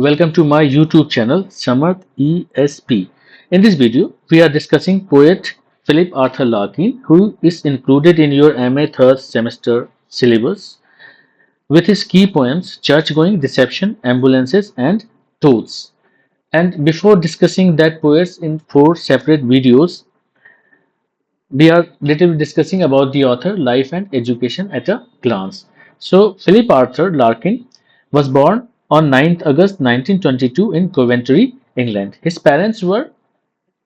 Welcome to my YouTube channel Samarth ESP. In this video, we are discussing poet Philip Arthur Larkin, who is included in your MA third semester syllabus with his key poems Church Going, Deception, Ambulances, and Toads. And before discussing that poets in four separate videos, we are little bit discussing about the author, life, and education at a glance. So, Philip Arthur Larkin was born on 9th August 1922 in Coventry, England. His parents were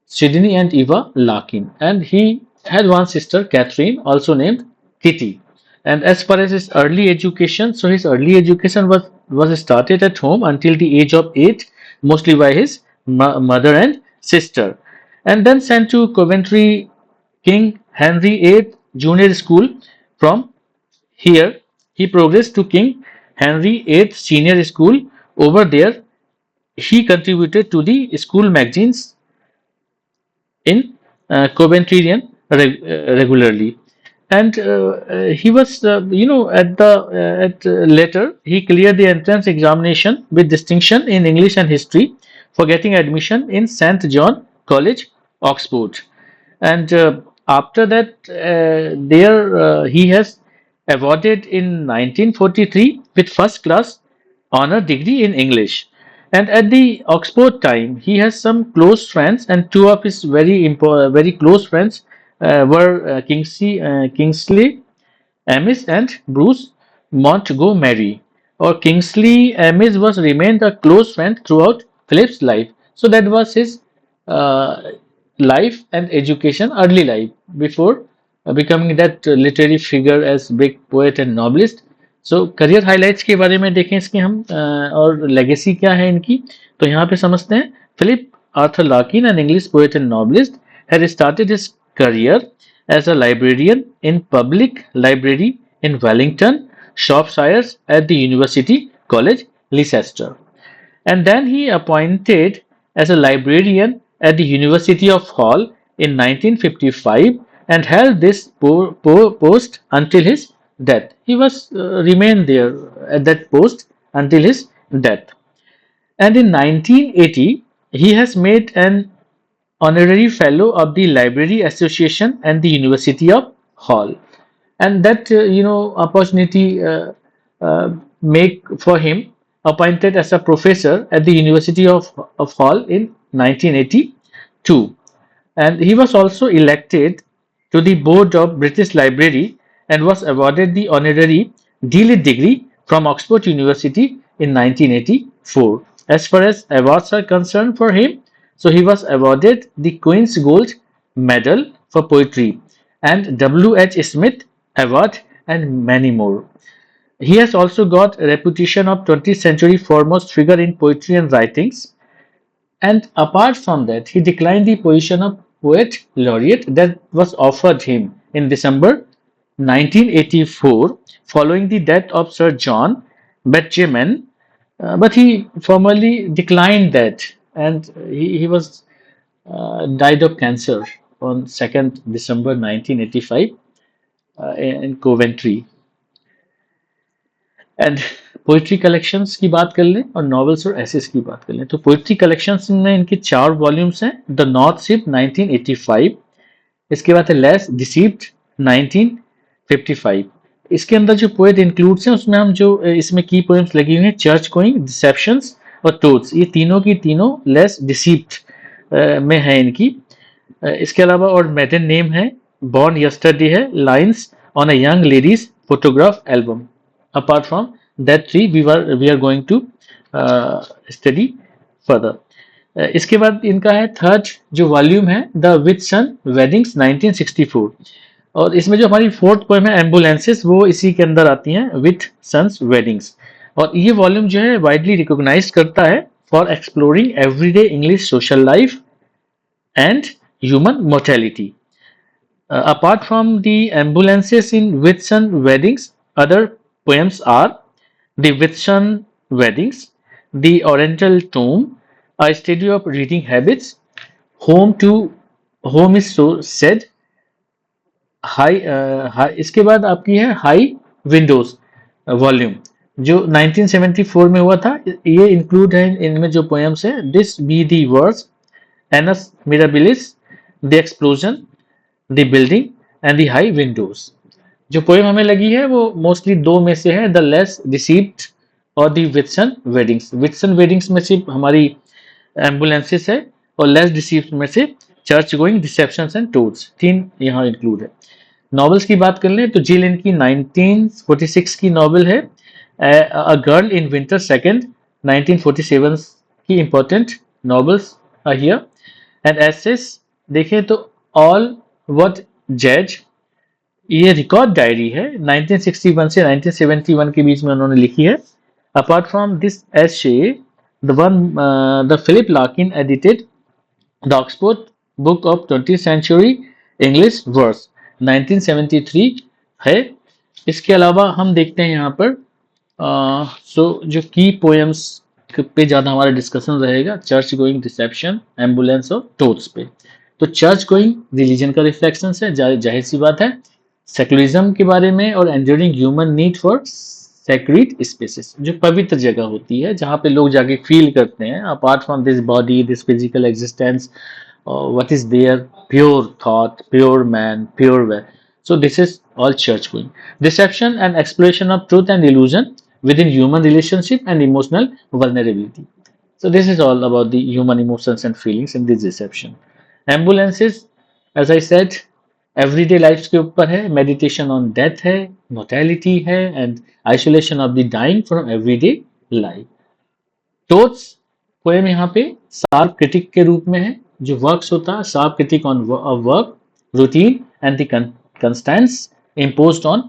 Sydney and Eva Larkin, and he had one sister, Catherine, also named Kitty. And as far as his early education, so his early education was started at home until the age of 8, mostly by his mother and sister, and then sent to Coventry King Henry VIII Junior School. From here, he progressed to King Henry VIII Senior School. Over there, he contributed to the school magazines in Coventrian regularly. And he was, at later he cleared the entrance examination with distinction in English and history for getting admission in St. John College, Oxford. And after that, he has awarded in 1943 with first class honor degree in English. And at the Oxford time, he has some close friends, and two of his very close friends were Kingsley Amis and Bruce Montgomery. Or Kingsley Amis was remained a close friend throughout Philip's life. So that was his uh, life and education, early life, before becoming that literary figure as big poet and novelist. So career highlights के बारे में देखें इसके हम और legacy क्या है इनकी, तो यहाँ पे समझते हैं. Philip Arthur Larkin, an English poet and novelist, had started his career as a librarian in public library in Wellington, Shropshire at the University College, Leicester. And then he appointed as a librarian at the University of Hull in 1955 and held this post until his death. He was remained there at that post until his death. And in 1980, he has made an honorary fellow of the Library Association and the University of Hull. And that opportunity make for him appointed as a professor at the University of Hull in 1982. And he was also elected to the board of British Library and was awarded the honorary D.Litt degree from Oxford University in 1984. As far as awards are concerned for him, so he was awarded the Queen's Gold Medal for Poetry and W.H. Smith Award and many more. He has also got a reputation of 20th century foremost figure in poetry and writings. And apart from that, he declined the position of poet laureate that was offered him in December 1984 following the death of Sir John Betjeman, but he formally declined that, and he was died of cancer on 2nd December 1985 in Coventry. And poetry collections की बात कर लें और novels और assess की बात कर लें, तो पोइट्री कलेक्शंस में इनके 4 वॉल्यूम्स हैं. द नॉर्थ शिप 1985, इसके बाद है लेस डिसीव्ड 1955. इसके अंदर जो पोएट इंक्लूड्स हैं उसमें हम जो इसमें की पोएम्स लगी हुई हैं चर्च गोइंग, डिसेप्शंस और टोड्स, ये तीनों की तीनों लेस डिसीव्ड में है इनकी. इसके अलावा और मेडन नेम है, बॉर्न यस्टरडे है, lines on a young ladies photograph album. Apart from that three, we are going to study further. इसके बाद इनका है थर्ड जो वॉल्यूम है द विथसन वेडिंग्स 1964, और इसमें जो हमारी फोर्थ पोएम है एम्बुलेंसेस वो इसी के अंदर आती हैं, विथ सन्स वेडिंग्स. और ये वॉल्यूम जो है वाइडली रिकॉग्नाइज करता है for exploring everyday English social life and human mortality. Apart from the ambulances in Whitsun weddings, other poems are the Whitsun weddings, the Oriental tomb, a study of reading habits, home is so said, high, इसके बाद आपकी है high Windows volume जो 1974 में हुआ था, ये include है इनमें जो पोएम्स है, this be the words, anus mirabilis, the explosion, the building and the high Windows. जो पोएम हमें लगी है वो मोस्टली दो में से है, द लेस रिसीव्ड और the Whitson weddings. Whitson weddings में सिर्फ हमारी एम्बुलेंसेस है, और लेस रिसीव्ड में से church going, reception and tours, तीन यहाँ इंक्लूड है। नॉवेल्स की बात कर लें तो जिल इनकी 1946 की नॉवेल है, a girl in winter second, 1947 की important novels are here. And essays देखें तो ऑल व्हाट जज, ये रिकॉर्ड डायरी है, 1961 से 1971 के बीच में उन्होंने लिखी है। Apart from this essay, the one the Philip Larkin edited the Oxford book of 20th century English verse, 1973 है। इसके अलावा हम देखते हैं यहाँ पर सो जो की पोएम्स पे ज़्यादा हमारा डिस्कशन रहेगा, चर्च गोइंग, रिसेप्शन, एम्बुलेंस और टोट्स पे। तो चर्च गोइंग रिलीजन का रिफ्लेक्शन है, जाहिर सी बात है। सेकुलरिज्म के बारे में और enduring human need for sacred spaces, जो पवित्र जगह होती है जहाँ पे लोग जाके फील करते हैं, apart from this body, this physical existence, what is their pure thought, pure man, pure will. So this is all church going. Deception and exploration of truth and illusion within human relationship and emotional vulnerability. So this is all about the human emotions and feelings in this deception. Ambulances, as I said, everyday lives के ऊपर है, meditation on death है, mortality है, and isolation of the dying from everyday life. टोट्स poem यहाँ पे sharp critic के रूप में है, जो वर्क्स होता है sharp critic on work routine and the constants imposed on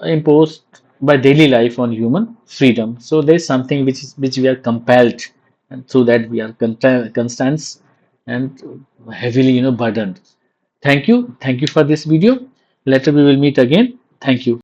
imposed by daily life on human freedom. So there is something which we are compelled, and through that we are constraints and heavily burdened. Thank you for this video. Later we will meet again. Thank you.